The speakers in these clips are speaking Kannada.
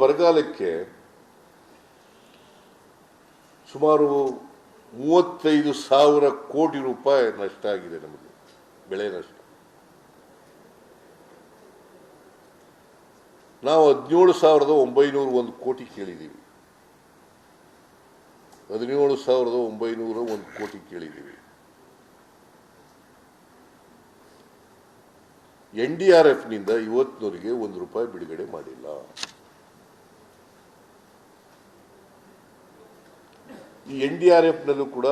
ಬರಗಾಲಕ್ಕೆ ಸುಮಾರು 35,000 ಕೋಟಿ ರೂಪಾಯಿ ನಷ್ಟ ಆಗಿದೆ. ನಮಗೆ ಬೆಳೆ ನಷ್ಟ. ನಾವು 17,901 ಕೋಟಿ ಕೇಳಿದ್ದೀವಿ. 17,901 ಕೋಟಿ ಕೇಳಿದ್ದೀವಿ. NDRFನಿಂದ ಇವತ್ತಿನವರೆಗೆ ₹1 ಬಿಡುಗಡೆ ಮಾಡಿಲ್ಲ. ಈ NDRFನಲ್ಲೂ ಕೂಡ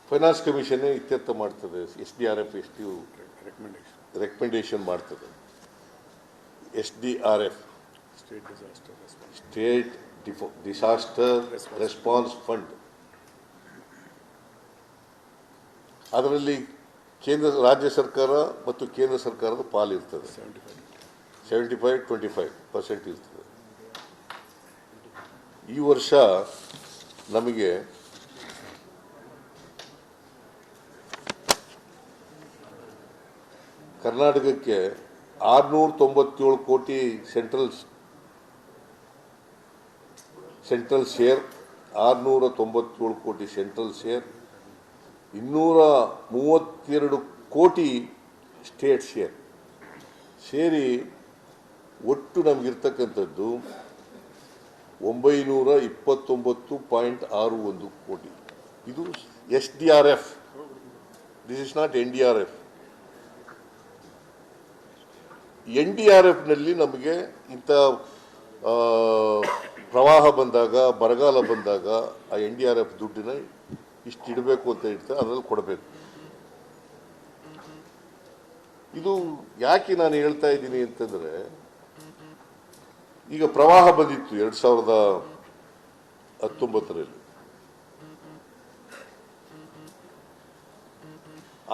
ಫೈನಾನ್ಸ್ ಕಮಿಷನ್ ಇತ್ಯರ್ಥ ಮಾಡ್ತದೆ. SDRF ಎಷ್ಟು ರೆಕಮೆಂಡೇಶನ್ ಮಾಡ್ತದೆ. SDRF state disaster response fund. ಅದರಲ್ಲಿ ರಾಜ್ಯ ಸರ್ಕಾರ ಮತ್ತು ಕೇಂದ್ರ ಸರ್ಕಾರದ ಪಾಲಿರ್ತದೆ. 75-25% ಇರ್ತದೆ. ಈ ವರ್ಷ ನಮಗೆ ಕರ್ನಾಟಕಕ್ಕೆ 697 ಕೋಟಿ ಸೆಂಟ್ರಲ್ ಶೇರ್, 697 ಕೋಟಿ ಸೆಂಟ್ರಲ್ ಶೇರ್, 232 ಕೋಟಿ ಸ್ಟೇಟ್ ಶೇರ್ ಸೇರಿ ಒಟ್ಟು ನಮಗಿರ್ತಕ್ಕಂಥದ್ದು 929.61 ಕೋಟಿ. ಇದು SDRF. This is not NDRF. NDRFನಲ್ಲಿ ನಮಗೆ ಇಂಥ ಪ್ರವಾಹ ಬಂದಾಗ, ಬರಗಾಲ ಬಂದಾಗ ಆ NDRF ದುಡ್ಡಿನ ಇಷ್ಟು ಇಡಬೇಕು ಅಂತ ಇಡ್ತಾರೆ, ಅದರಲ್ಲಿ ಕೊಡಬೇಕು. ಇದು ಯಾಕೆ ನಾನು ಹೇಳ್ತಾ ಇದ್ದೀನಿ ಅಂತಂದರೆ, ಈಗ ಪ್ರವಾಹ ಬಂದಿತ್ತು 2019ರಲ್ಲಿ.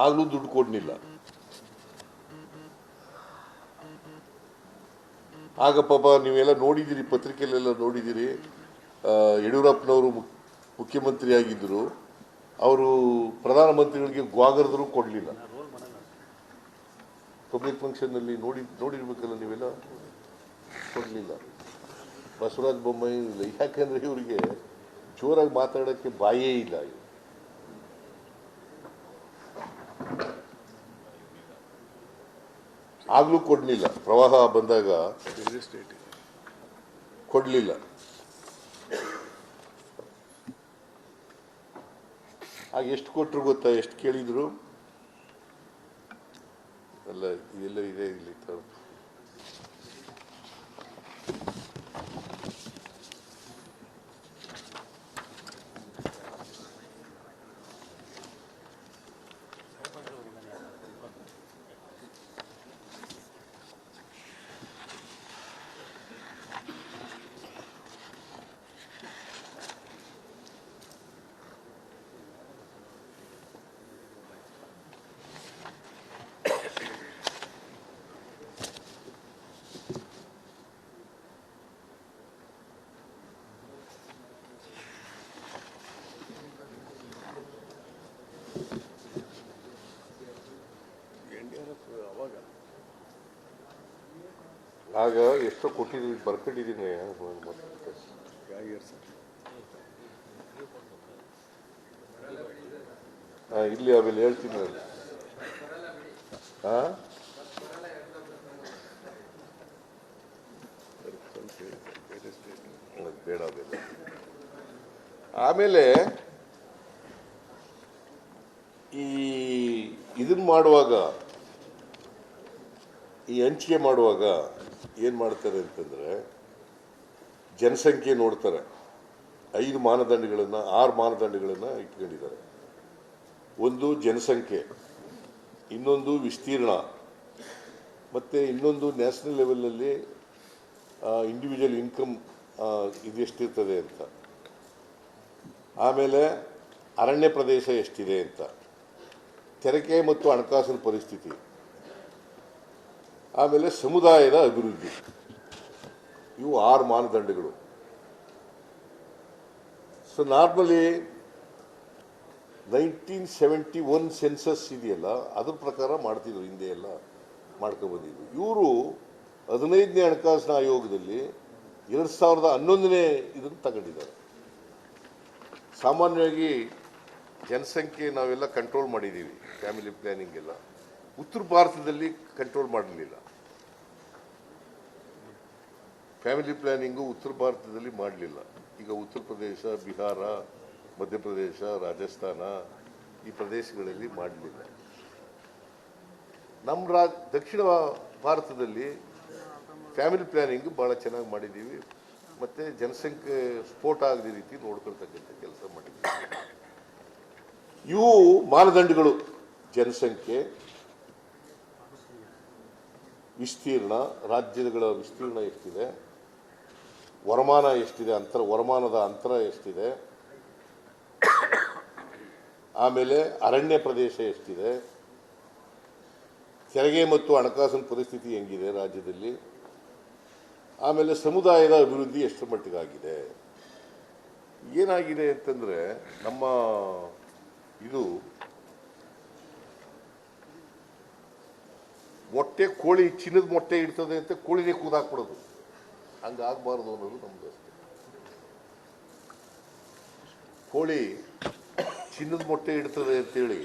ಆಗಲೂ ದುಡ್ಡು ಕೊಡಲಿಲ್ಲ. ಆಗ ಪಾಪ ನೀವೆಲ್ಲ ನೋಡಿದ್ದೀರಿ, ಪತ್ರಿಕೆಯಲ್ಲೆಲ್ಲ ನೋಡಿದ್ದೀರಿ. ಯಡಿಯೂರಪ್ಪನವರು ಮುಖ್ಯಮಂತ್ರಿ ಆಗಿದ್ದರು. ಅವರು ಪ್ರಧಾನಮಂತ್ರಿಗಳಿಗೆ ಗ್ವಾಗರದ್ರು ಕೊಡಲಿಲ್ಲ. ಪಬ್ಲಿಕ್ ಫಂಕ್ಷನ್ನಲ್ಲಿ ನೋಡಿರ್ಬೇಕಲ್ಲ ನೀವೆಲ್ಲ. ಕೊಡಲಿಲ್ಲ. ಬಸವರಾಜ ಬೊಮ್ಮಾಯಿ ಇಲ್ಲ. ಯಾಕಂದರೆ ಇವರಿಗೆ ಜೋರಾಗಿ ಮಾತಾಡೋಕ್ಕೆ ಬಾಯೇ ಇಲ್ಲ. ಆಗಲೂ ಕೊಡಲಿಲ್ಲ. ಪ್ರವಾಹ ಬಂದಾಗ ಕೊಡಲಿಲ್ಲ. ಆಗ ಎಷ್ಟು ಕೊಟ್ಟರು ಗೊತ್ತಾ? ಎಷ್ಟು ಕೇಳಿದ್ರು? ಅಲ್ಲ, ಇದೆಲ್ಲ ಇದೆ ಇಲ್ಲಿ. ಆಗ ಎಷ್ಟೋ ಕೊಟ್ಟಿದ್ದೀವಿ, ಬರ್ಕೊಂಡಿದ್ದೀನಿ. ಇಲ್ಲಿ ಆಮೇಲೆ ಹೇಳ್ತೀನಿ ನಾನು. ಬೇಡ ಬೇಡ. ಆಮೇಲೆ ಇದನ್ನು ಮಾಡುವಾಗ, ಈ ಹಂಚಿಕೆ ಮಾಡುವಾಗ ಏನು ಮಾಡ್ತಾರೆ ಅಂತಂದರೆ, ಜನಸಂಖ್ಯೆ ನೋಡ್ತಾರೆ. 6 ಮಾನದಂಡಗಳನ್ನು ಇಟ್ಕೊಂಡಿದ್ದಾರೆ. ಒಂದು ಜನಸಂಖ್ಯೆ, ಇನ್ನೊಂದು ವಿಸ್ತೀರ್ಣ, ಮತ್ತು ಇನ್ನೊಂದು ನ್ಯಾಷನಲ್ ಲೆವೆಲಲ್ಲಿ ಇಂಡಿವಿಜುವಲ್ ಇನ್ಕಮ್ ಇದೆಷ್ಟಿರ್ತದೆ ಅಂತ, ಆಮೇಲೆ ಅರಣ್ಯ ಪ್ರದೇಶ ಎಷ್ಟಿದೆ ಅಂತ, ತೆರಿಗೆ ಮತ್ತು ಹಣಕಾಸಿನ ಪರಿಸ್ಥಿತಿ, ಆಮೇಲೆ ಸಮುದಾಯದ ಅಭಿವೃದ್ಧಿ. ಇವು 6 ಮಾನದಂಡಗಳು. ಸೊ ನಾರ್ಮಲಿ 1971 ಸೆನ್ಸಸ್ ಇದೆಯಲ್ಲ, ಅದ್ರ ಪ್ರಕಾರ ಮಾಡ್ತಿದ್ರು ಹಿಂದೆ ಎಲ್ಲ. ಮಾಡ್ಕೊಬಂದಿದ್ವಿ. ಇವರು 15ನೇ ಹಣಕಾಸಿನ ಆಯೋಗದಲ್ಲಿ 2011ನೇ ಇದನ್ನು ತಗೊಂಡಿದ್ದಾರೆ. ಸಾಮಾನ್ಯವಾಗಿ ಜನಸಂಖ್ಯೆ ನಾವೆಲ್ಲ ಕಂಟ್ರೋಲ್ ಮಾಡಿದ್ದೀವಿ, ಫ್ಯಾಮಿಲಿ ಪ್ಲ್ಯಾನಿಂಗ್ ಎಲ್ಲ. ಉತ್ತರ ಭಾರತದಲ್ಲಿ ಕಂಟ್ರೋಲ್ ಮಾಡಲಿಲ್ಲ. ಫ್ಯಾಮಿಲಿ ಪ್ಲ್ಯಾನಿಂಗು ಉತ್ತರ ಭಾರತದಲ್ಲಿ ಮಾಡಲಿಲ್ಲ. ಈಗ ಉತ್ತರ ಪ್ರದೇಶ, ಬಿಹಾರ, ಮಧ್ಯಪ್ರದೇಶ, ರಾಜಸ್ಥಾನ ಈ ಪ್ರದೇಶಗಳಲ್ಲಿ ಮಾಡಲಿಲ್ಲ. ನಮ್ಮ ದಕ್ಷಿಣ ಭಾರತದಲ್ಲಿ ಫ್ಯಾಮಿಲಿ ಪ್ಲ್ಯಾನಿಂಗ್ ಭಾಳ ಚೆನ್ನಾಗಿ ಮಾಡಿದ್ದೀವಿ. ಮತ್ತು ಜನಸಂಖ್ಯೆ ಸ್ಫೋಟ ಆಗದ ರೀತಿ ನೋಡ್ಕೊಳ್ತಕ್ಕಂಥ ಕೆಲಸ ಮಾಡಿದ್ದೀವಿ. ಇವು ಮಾನದಂಡಗಳು: ಜನಸಂಖ್ಯೆ, ವಿಸ್ತೀರ್ಣ, ರಾಜ್ಯಗಳ ವಿಸ್ತೀರ್ಣ ಎಷ್ಟಿದೆ, ವರಮಾನ ಎಷ್ಟಿದೆ, ವರಮಾನದ ಅಂತರ ಎಷ್ಟಿದೆ, ಆಮೇಲೆ ಅರಣ್ಯ ಪ್ರದೇಶ ಎಷ್ಟಿದೆ, ತೆರಿಗೆ ಮತ್ತು ಹಣಕಾಸಿನ ಪರಿಸ್ಥಿತಿ ಹೆಂಗಿದೆ ರಾಜ್ಯದಲ್ಲಿ, ಆಮೇಲೆ ಸಮುದಾಯದ ಅಭಿವೃದ್ಧಿ ಎಷ್ಟು ಮಟ್ಟಿಗಾಗಿದೆ. ಏನಾಗಿದೆ ಅಂತಂದರೆ, ನಮ್ಮ ಇದು ಮೊಟ್ಟೆ ಕೋಳಿ ಚಿನ್ನದ ಮೊಟ್ಟೆ ಇಡ್ತದೆ ಅಂತ ಕೋಳಿನೇ ಕೂದಾಕ್ಬಿಡೋದು, ಹಂಗಾಗಬಾರ್ದು ಅನ್ನೋದು ನಮ್ಮದು ಅಷ್ಟೇ. ಕೋಳಿ ಚಿನ್ನದ ಮೊಟ್ಟೆ ಇಡ್ತದೆ ಅಂತೇಳಿ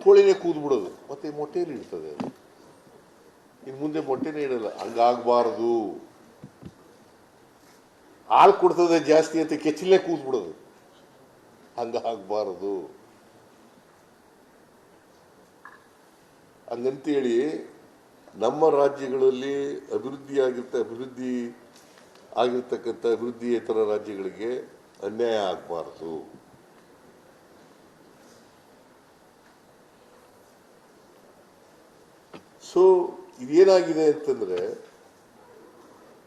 ಕೋಳಿನೇ ಕೂದ್ಬಿಡೋದು, ಮತ್ತೆ ಮೊಟ್ಟೆಯಲ್ಲಿ ಇಡ್ತದೆ ಅದು, ಇನ್ನು ಮುಂದೆ ಮೊಟ್ಟೆನೇ ಇಡಲ್ಲ. ಹಂಗಾಗಬಾರ್ದು. ಹಾಲು ಕೊಡ್ತದೆ ಜಾಸ್ತಿ ಅಂತ ಕೆಚ್ಚಲೇ ಕೂದ್ಬಿಡೋದು, ಹಂಗಾಗಬಾರದು. ಹಂಗಂತೇಳಿ ನಮ್ಮ ರಾಜ್ಯಗಳಲ್ಲಿ ಅಭಿವೃದ್ಧಿಯೇತರ ರಾಜ್ಯಗಳಿಗೆ ಅನ್ಯಾಯ ಆಗಬಾರದು. ಸೊ ಇದೇನಾಗಿದೆ ಅಂತಂದ್ರೆ,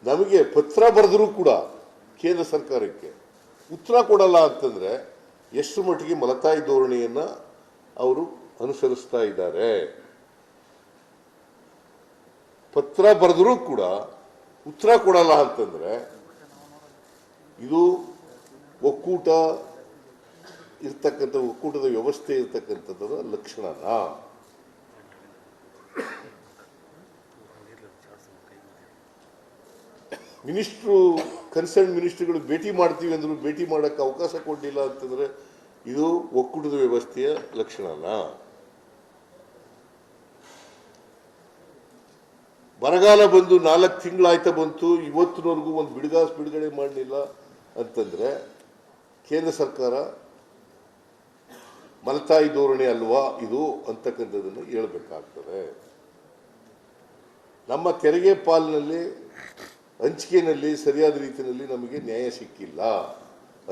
ನಮಗೆ ಪತ್ರ ಬರೆದರೂ ಕೂಡ ಕೇಂದ್ರ ಸರ್ಕಾರಕ್ಕೆ ಉತ್ತರ ಕೊಡಲ್ಲ ಅಂತಂದ್ರೆ ಎಷ್ಟು ಮಟ್ಟಿಗೆ ಮಲತಾಯಿ ಧೋರಣೆಯನ್ನ ಅವರು ಅನುಸರಿಸ್ತಾ ಇದ್ದಾರೆ. ಪತ್ರ ಬರೆದರೂ ಕೂಡ ಉತ್ತರ ಕೊಡಲ್ಲ ಅಂತಂದ್ರೆ ಇದು ಒಕ್ಕೂಟದ ವ್ಯವಸ್ಥೆ ಇರ್ತಕ್ಕಂಥದ್ದರ ಲಕ್ಷಣನಾ? ಕನ್ಸರ್ನ್ ಮಿನಿಸ್ಟ್ರುಗಳು ಭೇಟಿ ಮಾಡ್ತೀವಿ ಅಂದ್ರು ಭೇಟಿ ಮಾಡಕ್ಕೆ ಅವಕಾಶ ಕೊಡಲಿಲ್ಲ ಅಂತಂದ್ರೆ ಇದು ಒಕ್ಕೂಟದ ವ್ಯವಸ್ಥೆಯ ಲಕ್ಷಣನಾ? ಬರಗಾಲ ಬಂದು 4 ತಿಂಗಳಾಯ್ತಾ ಬಂತು, ಇವತ್ತಿನವರೆಗೂ ಒಂದು ಬಿಡುಗಡೆ ಮಾಡಲಿಲ್ಲ ಅಂತಂದ್ರೆ ಕೇಂದ್ರ ಸರ್ಕಾರ ಮಲತಾಯಿ ಧೋರಣೆ ಅಲ್ವಾ ಇದು ಅಂತಕ್ಕಂಥದ್ದನ್ನು ಹೇಳ್ಬೇಕಾಗ್ತದೆ. ನಮ್ಮ ತೆರಿಗೆ ಪಾಲಿನಲ್ಲಿ ಹಂಚಿಕೆಯಲ್ಲಿ ಸರಿಯಾದ ರೀತಿಯಲ್ಲಿ ನಮಗೆ ನ್ಯಾಯ ಸಿಕ್ಕಿಲ್ಲ,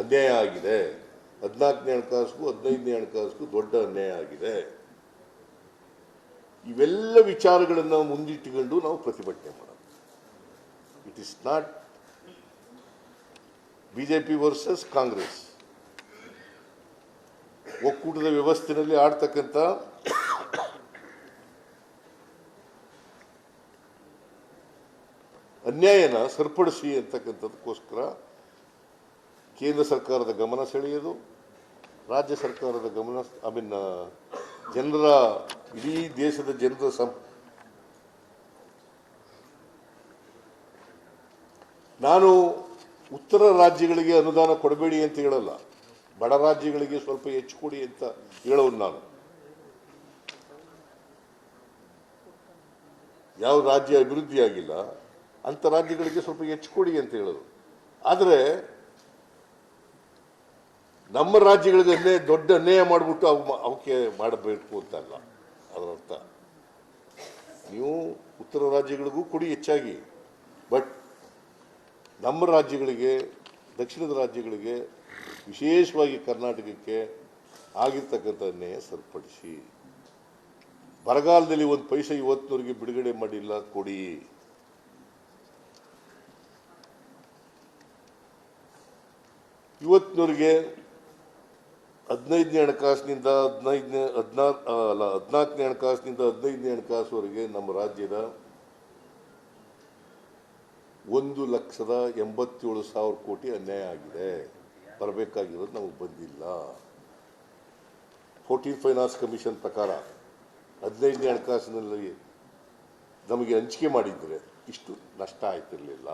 ಅನ್ಯಾಯ ಆಗಿದೆ. 14ನೇ ಹಣಕಾಸಿಗೂ 15ನೇ ಹಣಕಾಸಿಗೂ ದೊಡ್ಡ ಅನ್ಯಾಯ ಆಗಿದೆ. ಇವೆಲ್ಲ ವಿಚಾರಗಳನ್ನು ಮುಂದಿಟ್ಟುಕೊಂಡು ನಾವು ಪ್ರತಿಭಟನೆ ಮಾಡೋದು. It is not BJP versus Congress. ಒಕ್ಕೂಟದ ವ್ಯವಸ್ಥೆಯಲ್ಲಿ ಆಡ್ತಕ್ಕಂಥ ಅನ್ಯಾಯನ ಸರಿಪಡಿಸಿ ಅಂತಕ್ಕಂಥದಕ್ಕೋಸ್ಕರ ಕೇಂದ್ರ ಸರ್ಕಾರದ ಗಮನ ಸೆಳೆಯೋದು, ರಾಜ್ಯ ಸರ್ಕಾರದ ಗಮನ, ಜನರ, ಇಡೀ ದೇಶದ ಜನರ ನಾನು ಉತ್ತರ ರಾಜ್ಯಗಳಿಗೆ ಅನುದಾನ ಕೊಡಬೇಡಿ ಅಂತ ಹೇಳಲ್ಲ, ಬಡ ರಾಜ್ಯಗಳಿಗೆ ಸ್ವಲ್ಪ ಹೆಚ್ಚು ಕೊಡಿ ಅಂತ ಹೇಳೋದು ನಾನು. ಯಾವ ರಾಜ್ಯ ಅಭಿವೃದ್ಧಿ ಆಗಿಲ್ಲ ಅಂತ ರಾಜ್ಯಗಳಿಗೆ ಸ್ವಲ್ಪ ಹೆಚ್ಚು ಕೊಡಿ ಅಂತ ಹೇಳೋದು. ಆದರೆ ನಮ್ಮ ರಾಜ್ಯಗಳಿಗೆ ದೊಡ್ಡ ಅನ್ಯಾಯ ಮಾಡಿಬಿಟ್ಟು ಅವಕ್ಕೆ ಮಾಡಬೇಕು ಅಂತಲ್ಲ ಅದರ ಅರ್ಥ. ನೀವು ಉತ್ತರ ರಾಜ್ಯಗಳಿಗೂ ಕೊಡಿ ಹೆಚ್ಚಾಗಿ, ಬಟ್ ನಮ್ಮ ರಾಜ್ಯಗಳಿಗೆ, ದಕ್ಷಿಣದ ರಾಜ್ಯಗಳಿಗೆ, ವಿಶೇಷವಾಗಿ ಕರ್ನಾಟಕಕ್ಕೆ ಆಗಿರ್ತಕ್ಕಂಥ ಅನ್ಯಾಯ ಸರಿಪಡಿಸಿ. ಬರಗಾಲದಲ್ಲಿ 1 ಪೈಸೆ ಇವತ್ತಿನವರೆಗೆ ಬಿಡುಗಡೆ ಮಾಡಿಲ್ಲ, ಕೊಡಿ. ಇವತ್ತಿನವರೆಗೆ 15ನೇ ಹಣಕಾಸಿನಿಂದ 14ನೇ ಹಣಕಾಸಿನಿಂದ 15ನೇ ಹಣಕಾಸುವರೆಗೆ ನಮ್ಮ ರಾಜ್ಯದ 1,87,000 ಕೋಟಿ ಅನ್ಯಾಯ ಆಗಿದೆ. ಬರಬೇಕಾಗಿರೋದು ನಮಗೆ ಬಂದಿಲ್ಲ. 14th ಫೈನಾನ್ಸ್ ಕಮಿಷನ್ ಪ್ರಕಾರ 15ನೇ ಹಣಕಾಸಿನಲ್ಲಿ ನಮಗೆ ಹಂಚಿಕೆ ಮಾಡಿದರೆ ಇಷ್ಟು ನಷ್ಟ ಆಯ್ತಿರಲಿಲ್ಲ.